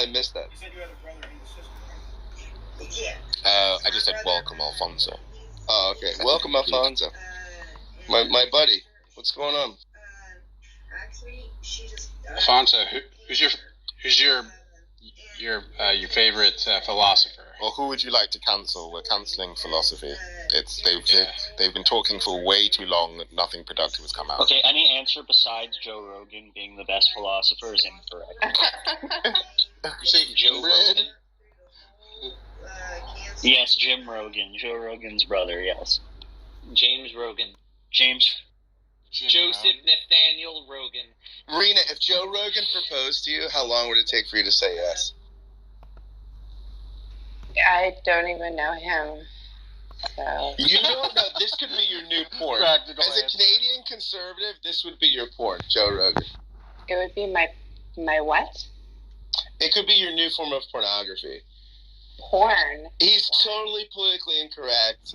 I missed that. You said you had a brother and a sister, right? Yeah. I just said welcome, Alfonso. Oh, okay. Welcome, Alfonso. My buddy. What's going on? Actually, she just. Alfonso, who's your favorite philosopher? Well, who would you like to cancel? We're cancelling philosophy. They've been talking for way too long. Nothing productive has come out. Okay, any answer besides Joe Rogan being the best philosopher is incorrect. You say Joe Rogan? Yes, Jim Rogan. Joe Rogan's brother, yes. James Rogan. Joseph Nathaniel Rogan. Rena, if Joe Rogan proposed to you, how long would it take for you to say yes? I don't even know him. So. You don't know. This could be your new porn. Practical As a answer. Canadian conservative, this would be your porn, Joe Rogan. It would be my what? It could be your new form of pornography. Porn. He's totally politically incorrect.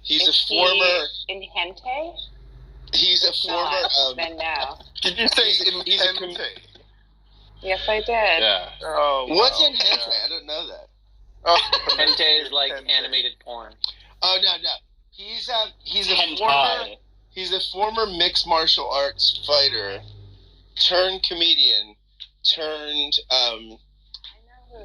He's Is a former. in hentai? He's a former. Not, then no. Did you say He's a intente? Yes, I did. Yeah. Oh, What's wow. in hentai? I don't know that. Oh, Hentai is like hentai. animated porn. Oh no. He's a former. Hentai. He's a former mixed martial arts fighter, turned comedian, turned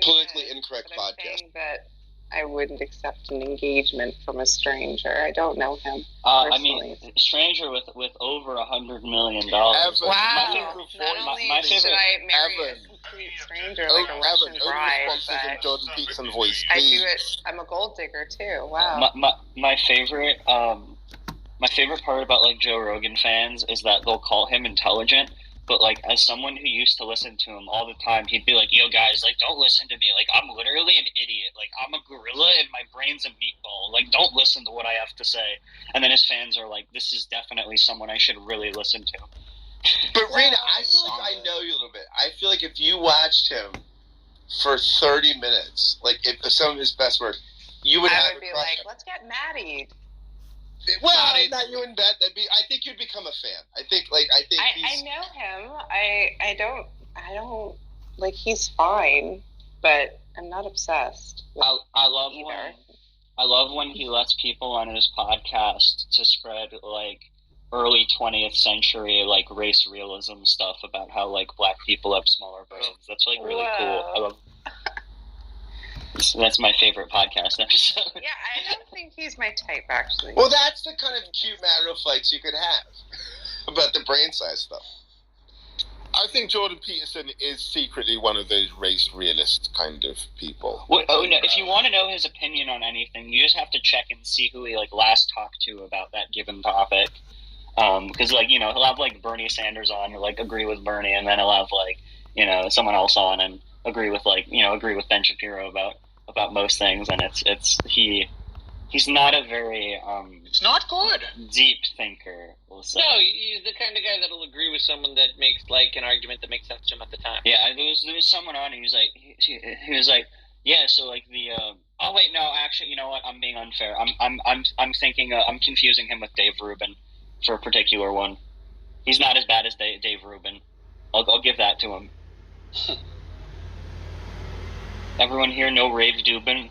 politically incorrect But I'm podcast. saying that I wouldn't accept an engagement from a stranger. I don't know him. I mean, stranger with over $100 million. Evan, Wow. favorite Not voice- only my should favorite- I marry Evan. a complete stranger Oh, like a Russian Evan, only bride, responses in but Jordan Peterson voice, I do please. it. I'm a gold digger too. Wow. My favorite part about like Joe Rogan fans is that they'll call him intelligent, but like as someone who used to listen to him all the time, he'd be like, "Yo guys, like don't listen to me. Like I'm literally an idiot. Like I'm a gorilla and my brain's a meatball. Like don't listen to what I have to say." And then his fans are like, "This is definitely someone I should really listen to." But Rena, I feel like I know you a little bit. I feel like if you watched him for 30 minutes, like if some of his best work, you would I have would a be crush like, on him. let's get married. Well, not you in bed. I think you'd become a fan. I think I he's. know him. I don't like. He's fine, but I'm not obsessed. With I love either. when he lets people on his podcast to spread like early 20th century like race realism stuff about how like black people have smaller brains. That's like really cool. I love. That's my favorite podcast episode. Yeah, I don't think he's my type actually. Well, that's the kind of cute marital fights you could have about the brain size stuff. I think Jordan Peterson is secretly one of those race realist kind of people. No, if you want to know his opinion on anything, you just have to check and see who he like last talked to about that given topic. Because like he'll have like Bernie Sanders on, or like agree with Bernie, and then he'll have like someone else on and agree with Ben Shapiro about most things, and he's not a very It's not good. deep thinker, we'll say. No, he's the kind of guy that'll agree with someone that makes like an argument that makes sense to him at the time. Yeah, there was someone on. He was like, yeah. So like the. Oh wait, no. Actually, you know what? I'm being unfair. I'm thinking. I'm confusing him with Dave Rubin for a particular one. He's not as bad as Dave Rubin. I'll give that to him. Everyone here know Rave Dubin?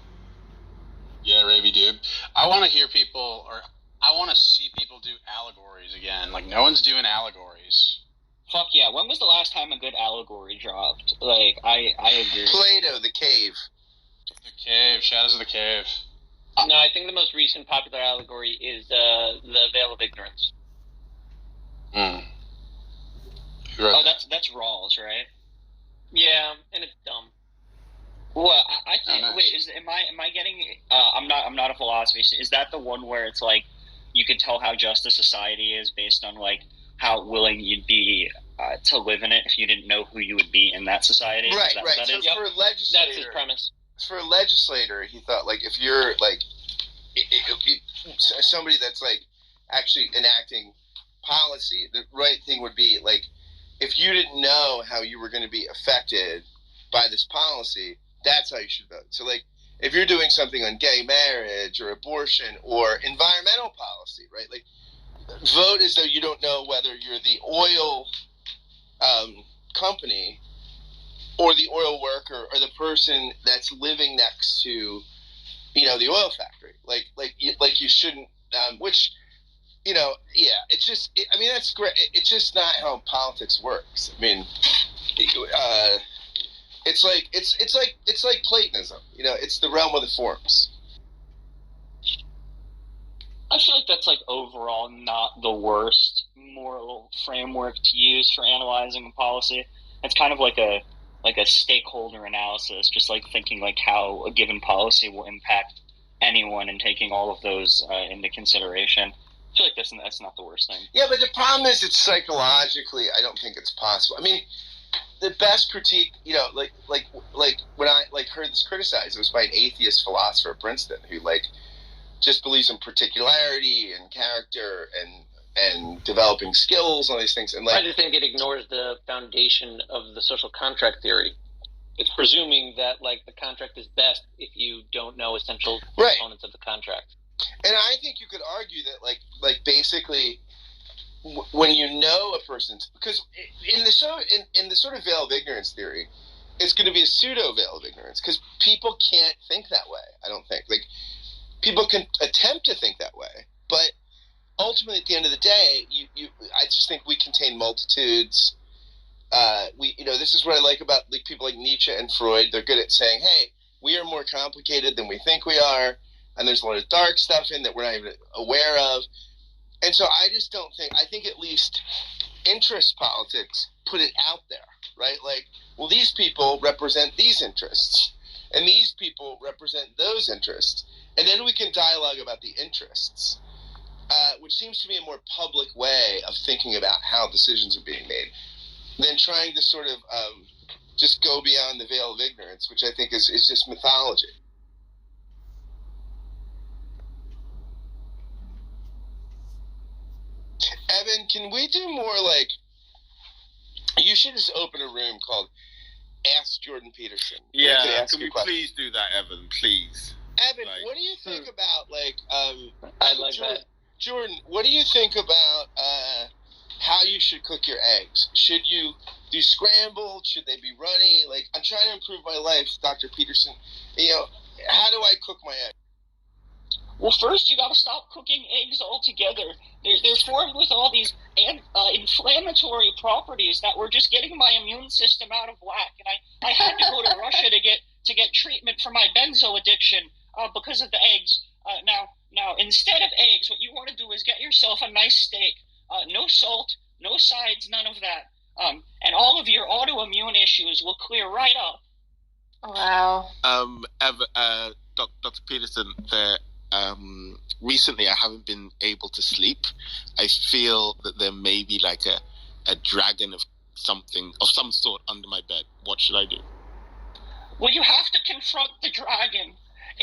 Yeah, Ravy Dube. I want to hear people, or I want to see people do allegories again. Like, no one's doing allegories. Fuck yeah. When was the last time a good allegory dropped? Like, I agree. Plato, the cave. The Cave, Shadows of the Cave. No, I think the most recent popular allegory is the Veil of Ignorance. Who wrote Oh, that? that's Rawls, right? Yeah, and it's dumb. Well, I think. Oh, nice. Wait, am I getting? I'm not a philosophy. Is that the one where it's like you could tell how just a society is based on like how willing you'd be to live in it if you didn't know who you would be in that society? Is Right. that what that So is? Yep. for a That's his legislator, premise. he thought like if you're like somebody that's like actually enacting policy, the right thing would be like if you didn't know how you were going to be affected by this policy, that's how you should vote. So like if you're doing something on gay marriage or abortion or environmental policy, right? Like vote as though you don't know whether you're the oil company or the oil worker or the person that's living next to, the oil factory. Like you shouldn't, which, it's just, that's great. It's just not how politics works. I mean, it's like Platonism. It's the realm of the forms. I feel like that's like overall not the worst moral framework to use for analyzing a policy. It's kind of like a stakeholder analysis, just like thinking like how a given policy will impact anyone and taking all of those into consideration. I feel like that's not the worst thing. Yeah, but the problem is it's psychologically, I don't think it's possible. I mean, the best critique, like when I heard this criticized, it was by an atheist philosopher at Princeton who just believes in particularity and character and developing skills and all these things. And I just think it ignores the foundation of the social contract theory. It's presuming that the contract is best if you don't know essential components of the contract. And I think you could argue that basically when you know a person's, because in the sort of veil of ignorance theory, it's going to be a pseudo veil of ignorance because people can't think that way. I don't think people can attempt to think that way, but ultimately, at the end of the day, I just think we contain multitudes. This is what I like about people like Nietzsche and Freud. They're good at saying, "Hey, we are more complicated than we think we are, and there's a lot of dark stuff in that we're not even aware of." And so, I just don't think. I think at least interest politics put it out there, right? These people represent these interests, and these people represent those interests. And then we can dialogue about the interests, which seems to be a more public way of thinking about how decisions are being made than trying to sort of just go beyond the veil of ignorance, which I think is just mythology. Evan, can we do more you should just open a room called Ask Jordan Peterson. Yeah, can we please do that, Evan, please? Evan, what do you think about I like Jordan, that. Jordan, what do you think about how you should cook your eggs? Should you do scrambled? Should they be runny? I'm trying to improve my life, Dr. Peterson. How do I cook my eggs? Well, first you got to stop cooking eggs altogether. They're formed with all these inflammatory properties that were just getting my immune system out of whack, and I had to go to Russia to get treatment for my benzo addiction because of the eggs. Now, instead of eggs, what you want to do is get yourself a nice steak. No salt, no sides, none of that. And all of your autoimmune issues will clear right up. Wow. Dr. Peterson, recently I haven't been able to sleep. I feel that there may be a dragon of some sort under my bed. What should I do? Well, you have to confront the dragon.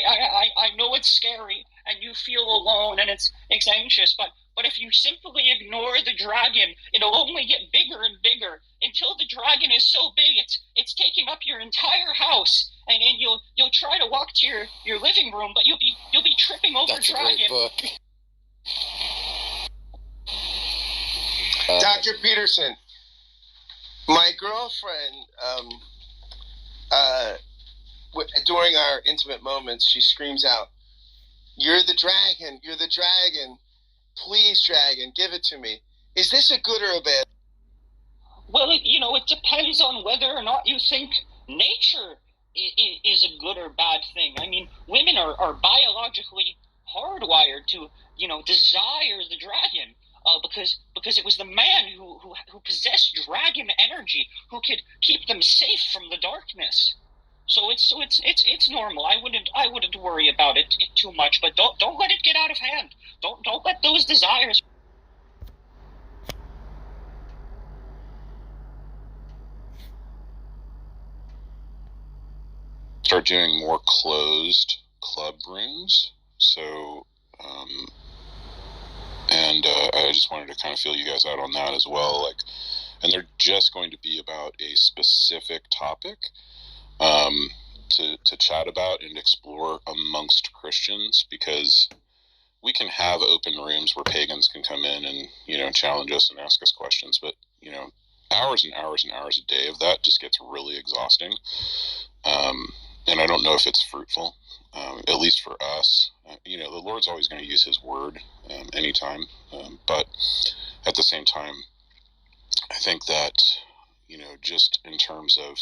I know it's scary and you feel alone and it's anxious, but if you simply ignore the dragon, it'll only get bigger and bigger until the dragon is so big it's taking up your entire house, and you'll try to walk to your living room, but you'll be tripping over That's dragon. a great book. Dr. Peterson, my girlfriend, during our intimate moments, she screams out, "You're the dragon! You're the dragon! Please, dragon, give it to me." Is this a good or a bad? Well, it depends on whether or not you think nature is a good or bad thing. I mean, women are biologically hardwired to, desire the dragon, because it was the man who possessed dragon energy who could keep them safe from the darkness. So it's normal. I wouldn't worry about it too much, but don't let it get out of hand. Don't let those desires. Start doing more closed club rooms. So, I just wanted to kind of feel you guys out on that as well. And they're just going to be about a specific topic. To chat about and explore amongst Christians, because we can have open rooms where pagans can come in and, challenge us and ask us questions. But, hours and hours and hours a day of that just gets really exhausting. And I don't know if it's fruitful, at least for us. The Lord's always going to use his word anytime. But at the same time, I think that, just in terms of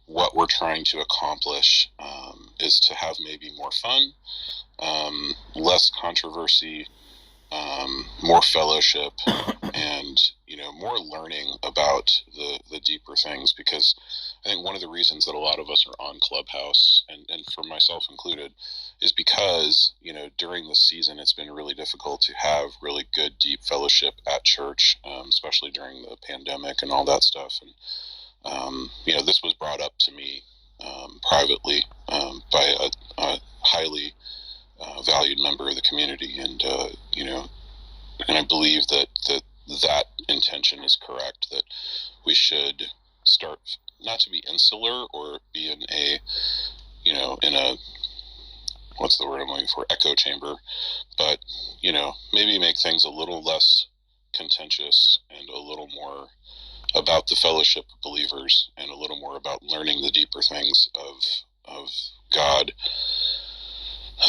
what we're trying to accomplish, is to have maybe more fun, less controversy, more fellowship, and more learning about the deeper things. Because I think one of the reasons that a lot of us are on Clubhouse, and for myself included, is because during this season it's been really difficult to have really good deep fellowship at church, especially during the pandemic and all that stuff. And this was brought up to me privately by a highly valued member of the community, and and I believe that intention is correct, that we should start not to be insular or be in a what's the word I'm looking for, echo chamber, but maybe make things a little less contentious and a little more about the fellowship of believers and a little more about learning the deeper things of God,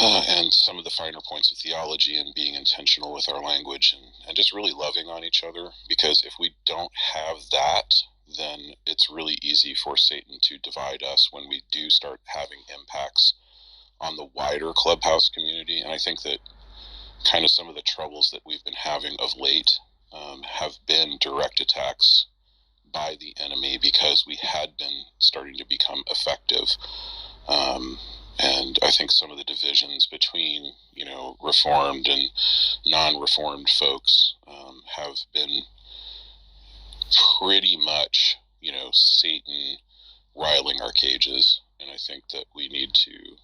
and some of the finer points of theology, and being intentional with our language, and just really loving on each other. Because if we don't have that, then it's really easy for Satan to divide us when we do start having impacts on the wider Clubhouse community. And I think that kind of some of the troubles that we've been having of late have been direct attacks by the enemy, because we had been starting to become effective. And I think some of the divisions between, Reformed and non-Reformed folks have been pretty much, Satan riling our cages. And I think that we need to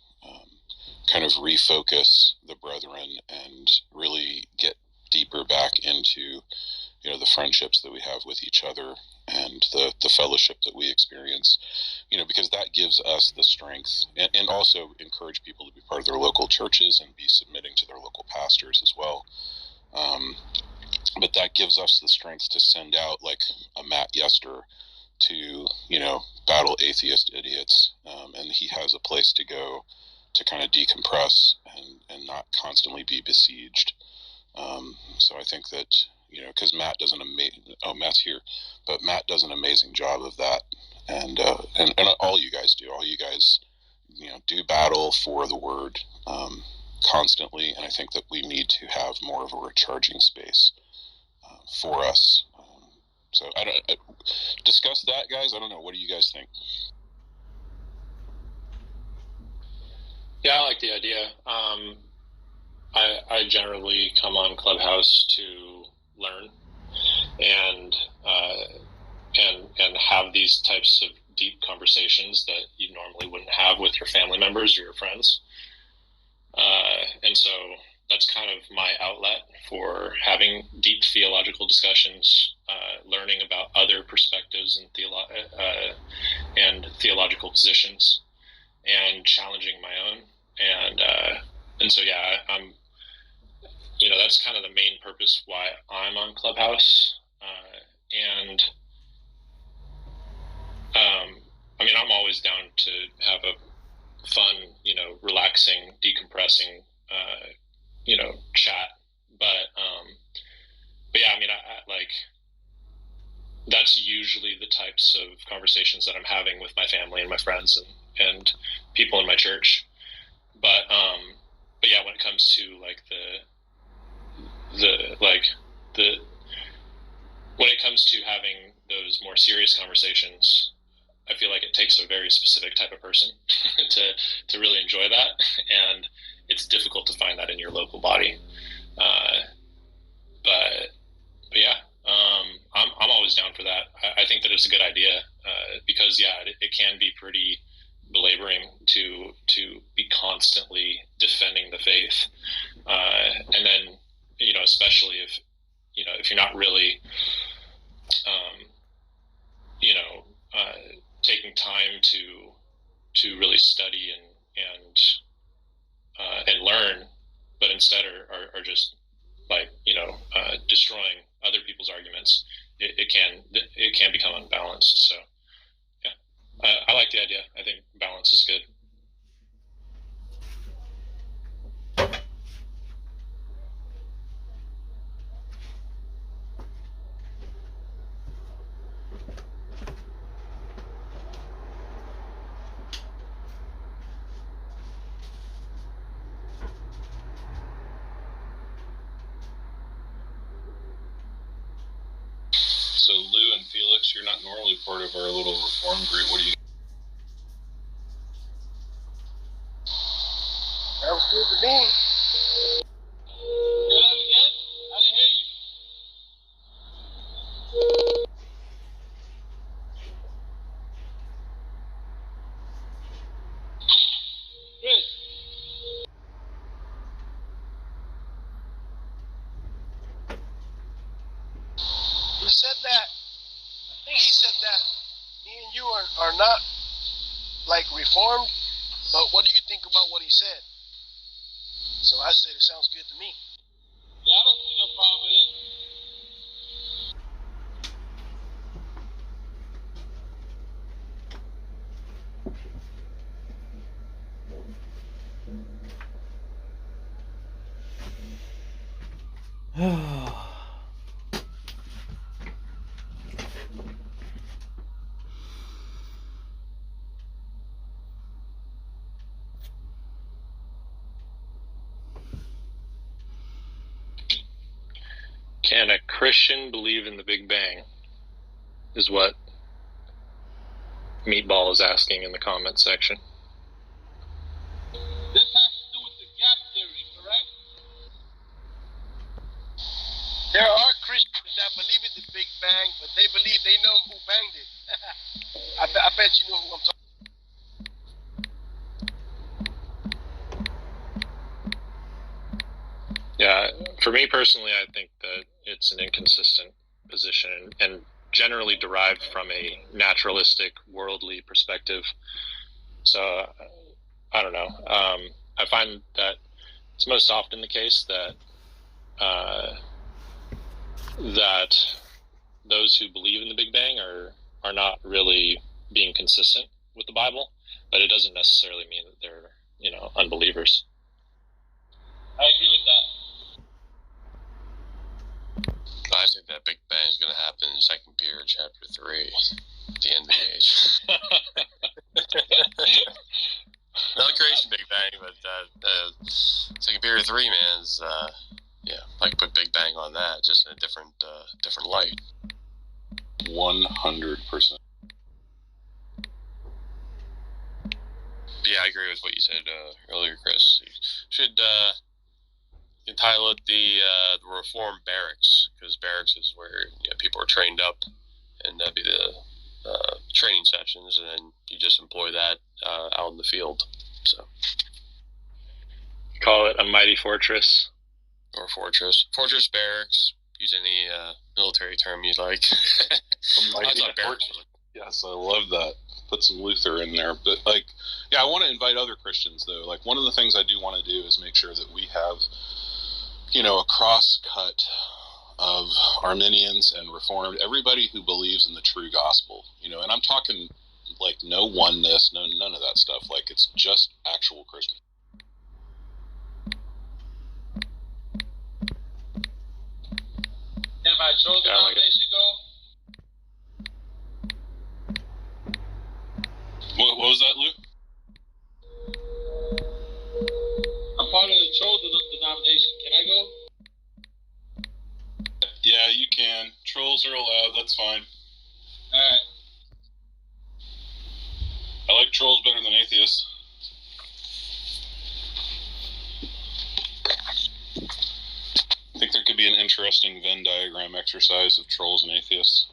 kind of refocus the brethren and really get deeper back into, the friendships that we have with each other, and the fellowship that we experience, because that gives us the strength, and also encourage people to be part of their local churches and be submitting to their local pastors as well. But that gives us the strength to send out like a Matt Yester to, battle atheist idiots. And he has a place to go to kind of decompress and not constantly be besieged. So I think that, because Matt does Matt's here, but Matt does an amazing job of that. And all you guys do. All you guys, do battle for the word constantly. And I think that we need to have more of a recharging space for us. So I discuss that, guys. I don't know. What do you guys think? Yeah, I like the idea. I generally come on Clubhouse to learn and have these types of deep conversations that you normally wouldn't have with your family members or your friends. And so that's kind of my outlet for having deep theological discussions, learning about other perspectives and theological positions, and challenging my own. And so, yeah, I'm, that's kind of the main purpose why I'm on Clubhouse. I'm always down to have a fun, relaxing, decompressing, chat. But yeah, I like, that's usually the types of conversations that I'm having with my family and my friends and people in my church. But yeah, when it comes to like when it comes to having those more serious conversations, I feel like it takes a very specific type of person to really enjoy that, and it's difficult to find that in your local body. But yeah, I'm always down for that. I think that it's a good idea, because yeah, it can be pretty belaboring to be constantly defending the faith, and then especially if you're not really taking time to really study and learn, but instead are just like destroying other people's arguments, it can become unbalanced. So yeah, I like the idea. I think balance is good. So Lou and Felix, you're not normally part of our little reform group. What do you? That was good to me. Say that again? I didn't hear you. Chris. He said that. I think he said that me and you are not like reformed. But what do you think about what he said? So I said it sounds good to me. Yeah, I don't see no problem with it. Can a Christian believe in the Big Bang? Is what Meatball is asking in the comment section. This has to do with the gap theory, correct? There are Christians that believe in the Big Bang, but they believe they know who banged it. I bet you know who I'm talking. Yeah, for me personally, I think that it's an inconsistent position and generally derived from a naturalistic, worldly perspective. So, I don't know. I find that it's most often the case that that those who believe in the Big Bang are not really being consistent with the Bible, but it doesn't necessarily mean that they're, unbelievers. I agree with that. I think that Big Bang is going to happen in 2 Peter chapter 3, at the end of the age. Not a creation Big Bang, but 2 Peter 3, man, is, I can put Big Bang on that, just in a different light. 100%. Yeah, I agree with what you said earlier, Chris. You should entitle it the Reform Barracks, because barracks is where people are trained up, and that'd be the training sessions, and then you just employ that out in the field. So call it a mighty fortress, or fortress barracks. Use any military term you'd like. Yes, I love that. Put some Luther in there, but I want to invite other Christians though. Like, one of the things I do want to do is make sure that we have, a cross-cut of Arminians and Reformed, everybody who believes in the true gospel, and I'm talking like no oneness, none of that stuff. Like, it's just actual Christian. Can my chosen denomination go? What was that, Lou? I'm part of the chosen denomination. Can I go? Yeah, you can. Trolls are allowed. That's fine. Alright. I like trolls better than atheists. I think there could be an interesting Venn diagram exercise of trolls and atheists.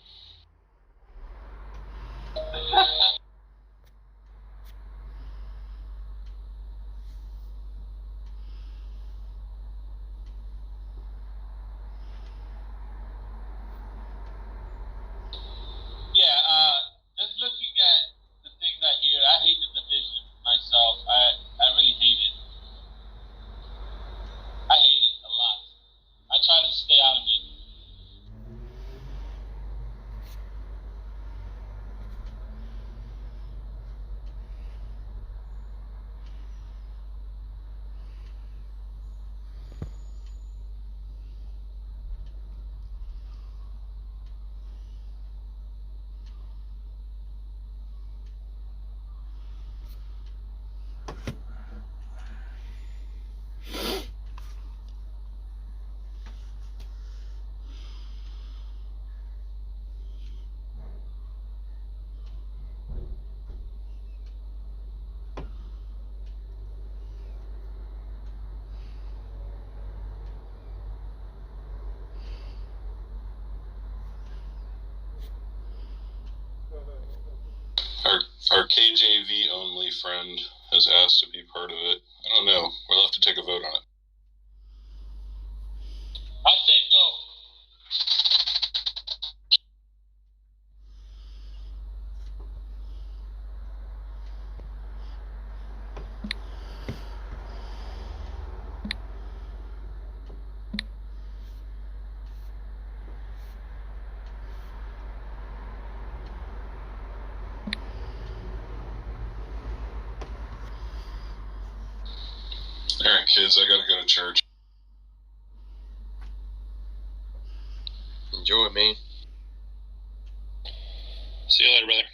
Just looking at the things I hear, I hate the division myself. I really hate it. I hate it a lot. I try to stay out of it. Our KJV only friend has asked to be part of it. I don't know. We'll have to take a vote on it. I say no. All right, kids, I gotta go to church. Enjoy, man. See you later, brother.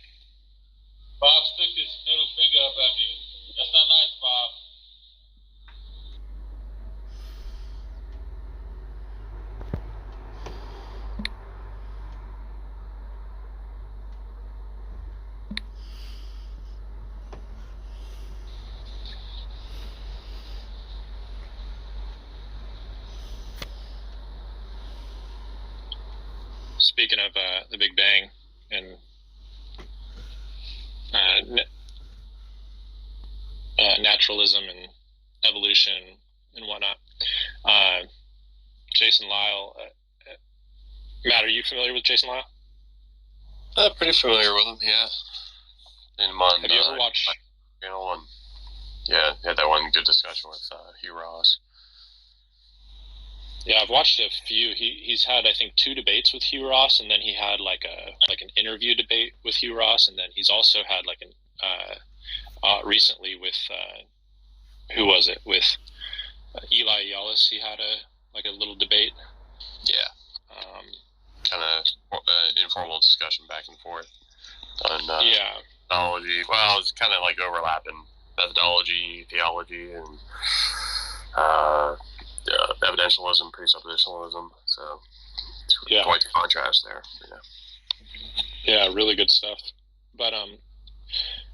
Bob stick his middle finger up at me. That's not nice, Bob. Speaking of the Big Bang and naturalism and evolution and whatnot, Jason Lyle. Matt, are you familiar with Jason Lyle? Pretty familiar with him, yeah. In my Have you ever watched? Channel, and yeah, had that one good discussion with Hugh Ross. Yeah, I've watched a few. He's had, I think, 2 debates with Hugh Ross, and then he had like an interview debate with Hugh Ross, and then he's also had like an recently with who was it, with Eli Yellis. He had a little debate. Yeah. Kind of informal discussion back and forth on yeah, theology. Well, it's kind of like overlapping methodology, theology, and evidentialism, presuppositionalism. So it's quite the contrast there. Yeah, really good stuff. But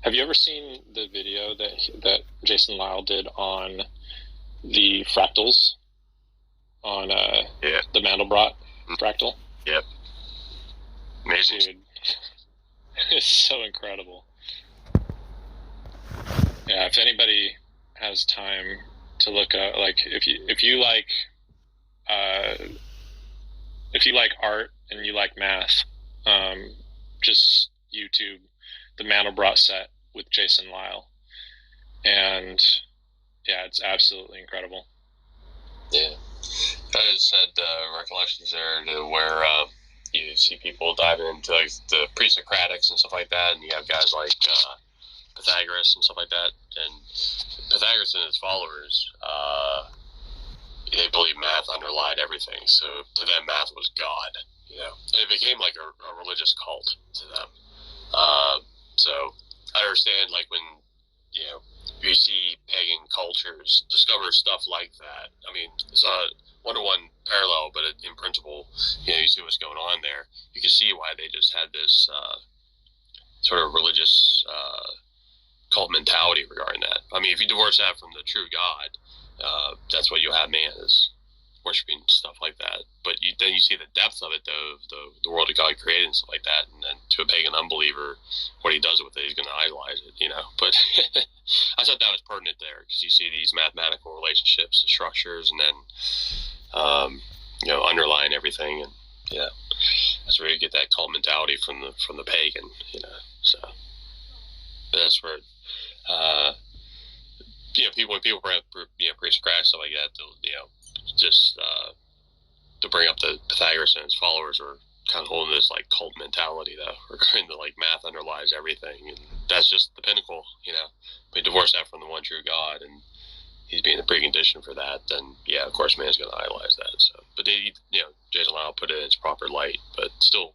have you ever seen the video that Jason Lyle did on the fractals on the Mandelbrot fractal? Yep. Amazing. Dude, it's so incredible. Yeah, if anybody has time to look at, like, if you like art and you like math, just YouTube the Mandelbrot set with Jason Lyle, and yeah, it's absolutely incredible. Yeah, I just had recollections there to where you see people diving into like the pre-Socratics and stuff like that, and you have guys like Pythagoras and stuff like that, and Pythagoras and his followers, they believe math underlied everything, so to them math was God, and it became like a religious cult to them. So I understand, like, when you see pagan cultures discover stuff like that. I mean, it's not one-to-one parallel, but in principle, you see what's going on there. You can see why they just had this sort of religious cult mentality regarding that. I mean, if you divorce that from the true God, that's what you have, man, is worshiping stuff like that. But then you see the depth of it, though, the world that God created and stuff like that, and then to a pagan unbeliever, what he does with it, he's going to idolize it, But I thought that was pertinent there, because you see these mathematical relationships, the structures, and then, underlying everything, and yeah, that's where you get that cult mentality from the pagan, So that's where, when people bring up, pre-Socratic stuff like that, just to bring up the Pythagoras and his followers are kind of holding this like cult mentality though, regarding the like math underlies everything, and that's just the pinnacle, We divorce that from the one true God, and he's being the precondition for that. Then yeah, of course, man's going to idolize that. So, but Jason Lyle put it in its proper light, but still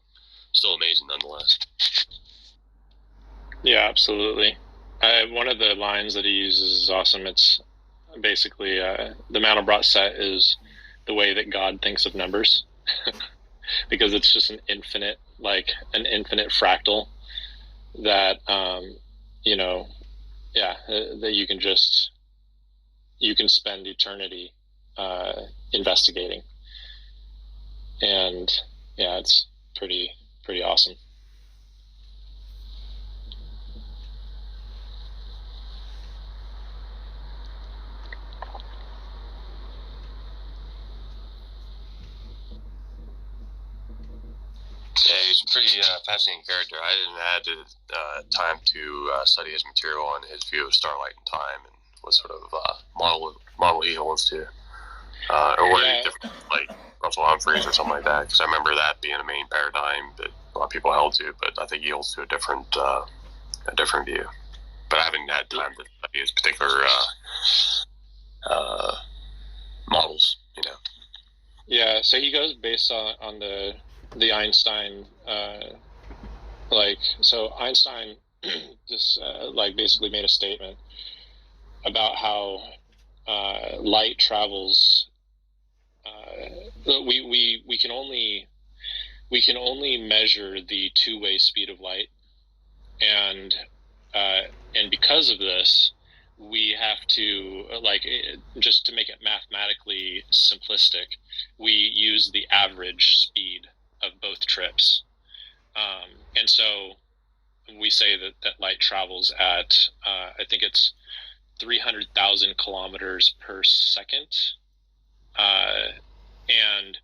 amazing nonetheless. Yeah, absolutely. One of the lines that he uses is awesome. It's basically the Mandelbrot set is the way that God thinks of numbers, because it's just an infinite fractal that that you can spend eternity investigating, and yeah, it's pretty awesome. Yeah, he's a pretty fascinating character. I didn't had time to study his material and his view of starlight and time and what sort of model he holds to, or what different, like Russell Humphreys or something like that. Because I remember that being a main paradigm that a lot of people held to, but I think he holds to a different view. But I haven't had time to study his particular models, you know. Yeah, so he goes based on the Einstein, so Einstein just basically made a statement about how light travels. We can only measure the two-way speed of light, and because of this, we have to, just to make it mathematically simplistic, we use the average speed of both trips. And so we say that light travels at, I think it's 300,000 kilometers per second. And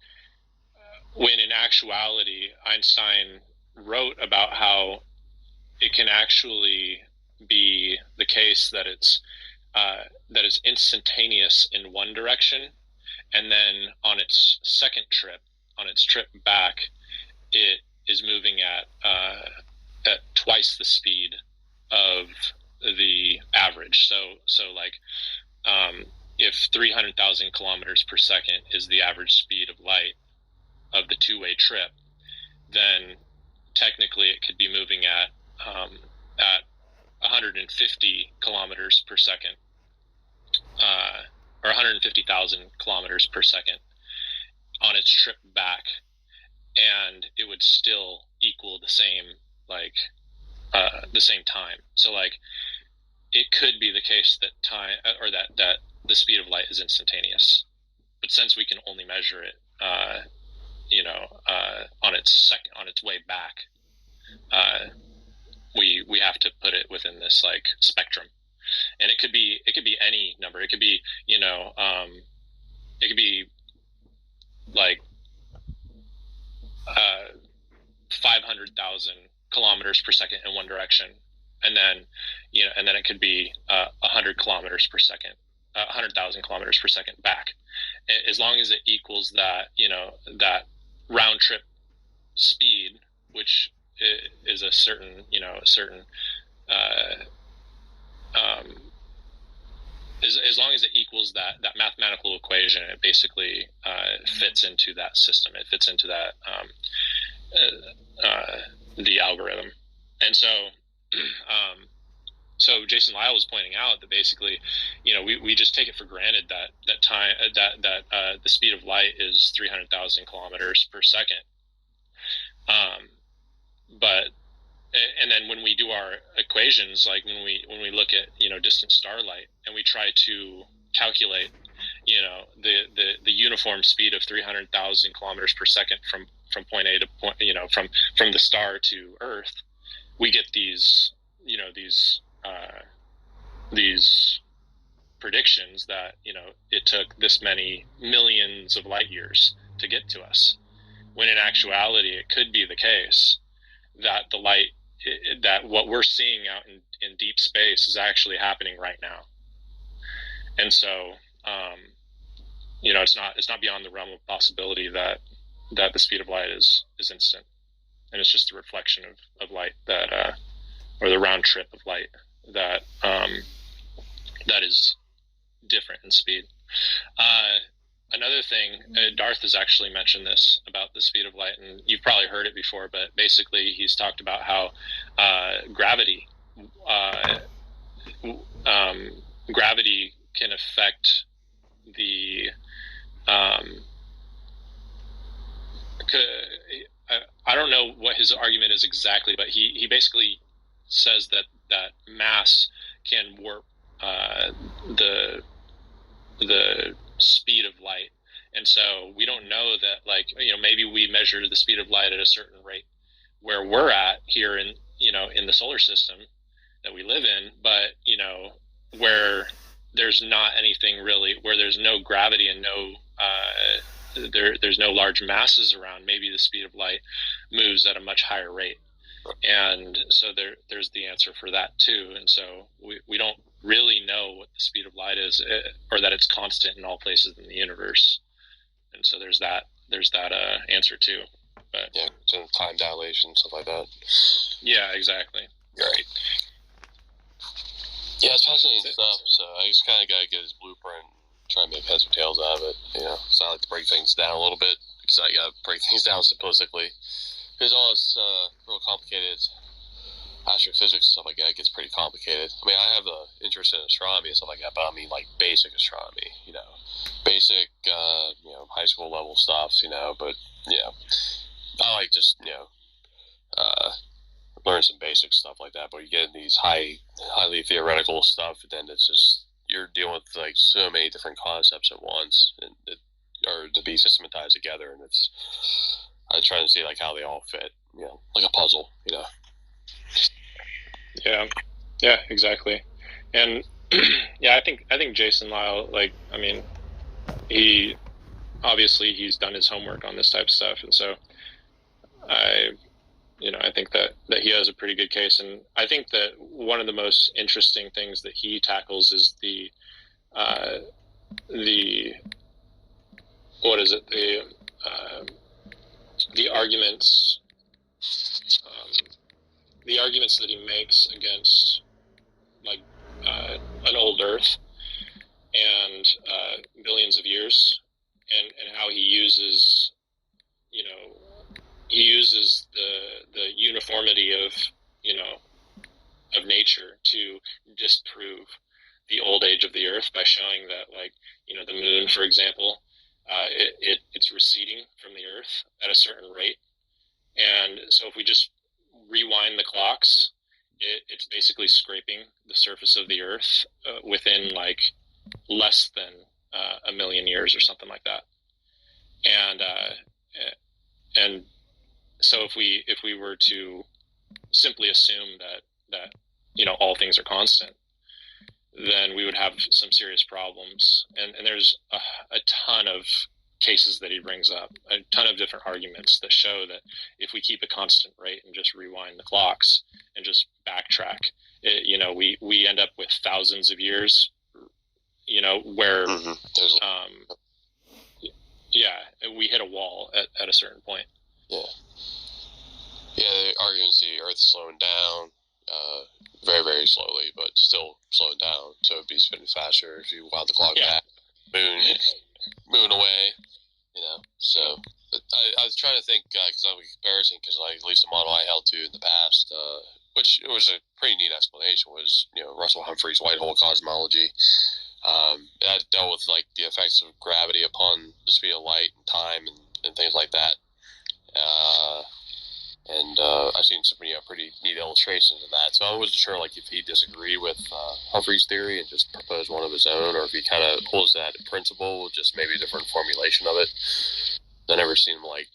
when in actuality, Einstein wrote about how it can actually be the case that it's instantaneous in one direction, and then on its trip back, it is moving at twice the speed of the average. So if 300,000 kilometers per second is the average speed of light of the two-way trip, then technically it could be moving at 150 kilometers per second, or 150,000 kilometers per second on its trip back, and it would still equal the same time. So it could be the case that time, or that the speed of light is instantaneous, but since we can only measure it, on its way back, we have to put it within this spectrum, and it could be any number. It could be 500,000 kilometers per second in one direction, and then it could be 100 kilometers per second, 100,000 kilometers per second back, as long as it equals that round trip speed, which is a certain as long as it equals that mathematical equation, it basically fits into that system. It fits into that the algorithm. And so so Jason Lisle was pointing out that basically, we just take it for granted that the speed of light is 300,000 kilometers per second. And then when we do our equations, when we look at distant starlight and we try to calculate the uniform speed of 300,000 kilometers per second from point A to point, from the star to Earth, we get these predictions that it took this many millions of light years to get to us, when in actuality it could be the case that the light, that what we're seeing out in deep space is actually happening right now. And so it's not beyond the realm of possibility that the speed of light is instant, and it's just the reflection of light that or the round trip of light that is different in speed. Another thing, Darth has actually mentioned this about the speed of light, and you've probably heard it before, but basically he's talked about how gravity can affect the I don't know what his argument is exactly, but he basically says that mass can warp the speed of light. And so we don't know that, maybe we measure the speed of light at a certain rate where we're at here in the solar system that we live in, but where there's not anything really, where there's no gravity and no there's no large masses around, maybe the speed of light moves at a much higher rate. And so there's the answer for that too. And so we don't really know what the speed of light is, or that it's constant in all places in the universe. And so there's that answer too. But yeah, so time dilation, stuff like that. Yeah, exactly. You're right. Yeah, it's fascinating stuff. So I just kind of got to get his blueprint, try and make heads or tails out of it. You know, so I like to break things down a little bit because I got to break things down simplistically. Because all this real complicated astrophysics and stuff like that gets pretty complicated. I mean, I have an interest in astronomy and stuff like that, but I mean like basic astronomy. You know, basic high school level stuff. You know, but I like just learn some basic stuff like that, but you get in these highly theoretical stuff, and then it's just you're dealing with like so many different concepts at once, and or to be systematized together, and I'm trying to see like how they all fit, like a puzzle, Yeah, exactly. And I think Jason Lyle, like, I mean, he's done his homework on this type of stuff, and so I think that he has a pretty good case. And I think that one of the most interesting things that he tackles is the arguments that he makes against like an old Earth and billions of years, and how he uses the uniformity of nature to disprove the old age of the Earth by showing that, like, the moon, for example, it's receding from the Earth at a certain rate, and so if we just rewind the clocks, it's basically scraping the surface of the Earth within like less than a million years or something like that, and so if we were to simply assume that all things are constant, then we would have some serious problems. And there's a ton of cases that he brings up, a ton of different arguments that show that if we keep a constant rate and just rewind the clocks and just backtrack, we end up with thousands of years, where we hit a wall at a certain point. Yeah, the arguments the Earth's slowing down very, very slowly, but still slowing down, so it'd be spinning faster if you wound the clock back. Moving away, So I was trying to think, because I'm comparison, because like at least the model I held to in the past, which it was a pretty neat explanation, was Russell Humphrey's white hole cosmology. That dealt with like the effects of gravity upon the speed of light and time and things like that. I've seen some pretty neat illustrations of that. So I wasn't sure like if he disagreed with Humphrey's theory and just proposed one of his own, or if he kind of holds that in principle, just maybe a different formulation of it. I never seen him like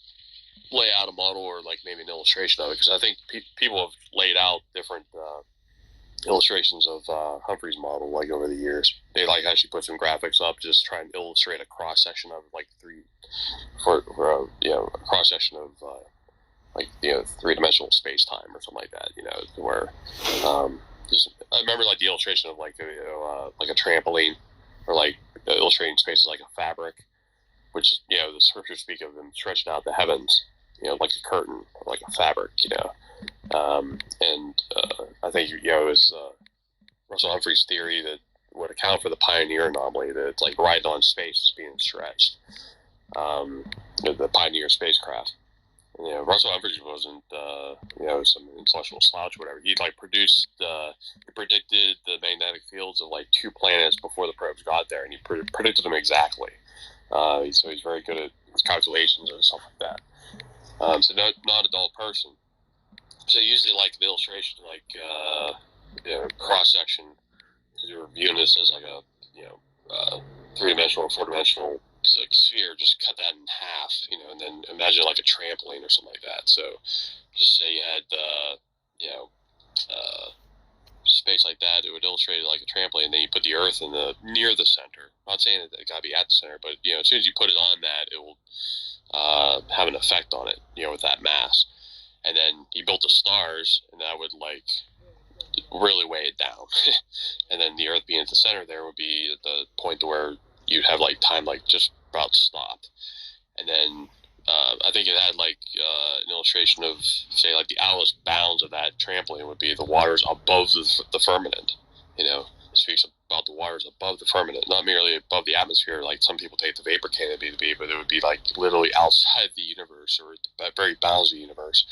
lay out a model or like maybe an illustration of it, because I think people have laid out different illustrations of Humphrey's model like over the years. They like actually put some graphics up just try and illustrate a cross section of like a cross section of three-dimensional space-time or something like that, where I remember like the illustration of like a trampoline, or like illustrating space like a fabric, which the scriptures speak of them stretching out the heavens, like a curtain, or like a fabric, I think it was Russell Humphrey's theory that would account for the Pioneer anomaly, that it's like right on space is being stretched, the Pioneer spacecraft. Russell Humphrey wasn't, some intellectual slouch or whatever. He predicted the magnetic fields of like two planets before the probes got there, and he predicted them exactly. So he's very good at his calculations and stuff like that. So not a dull person. So usually like the illustration, like cross section, because you're viewing this as like a three-dimensional or four-dimensional like sphere, just cut that in half, and then imagine like a trampoline or something like that. So just say you had space like that, it would illustrate it like a trampoline, and then you put the Earth near the center. I'm not saying that it got to be at the center, but as soon as you put it on that, it will have an effect on it, with that mass. and then he built the stars, and that would like really weigh it down. And then the Earth being at the center there would be at the point to where you'd have like time like just about stopped. And then I think it had like an illustration of, say, like the outer bounds of that trampoline would be the waters above the firmament. You know, it speaks about the waters above the firmament, not merely above the atmosphere, like some people take the vapor cannon to be, but it would be like literally outside the universe or the very bounds of the universe.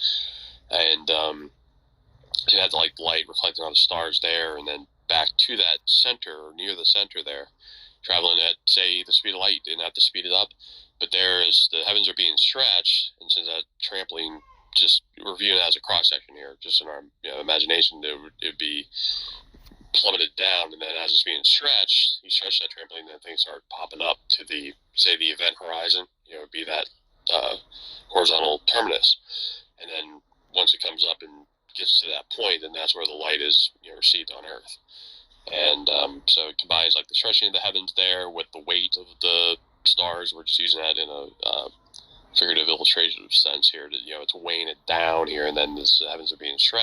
And so you had like light reflecting on the stars there, and then back to that center or near the center there, traveling at, say, the speed of light. You didn't have to speed it up. But there, as the heavens are being stretched, and since that trampoline, just we're viewing it as a cross section here, just in our imagination, it would be plummeted down, and then as it's being stretched, you stretch that trampoline, and then things start popping up to the, say, the event horizon. You know, it would be that horizontal terminus, and then once it comes up and gets to that point, then that's where the light is received on Earth. And so it combines like the stretching of the heavens there with the weight of the stars. We're just using that in a figurative illustration sense here. That it's weighing it down here, and then the heavens are being stretched.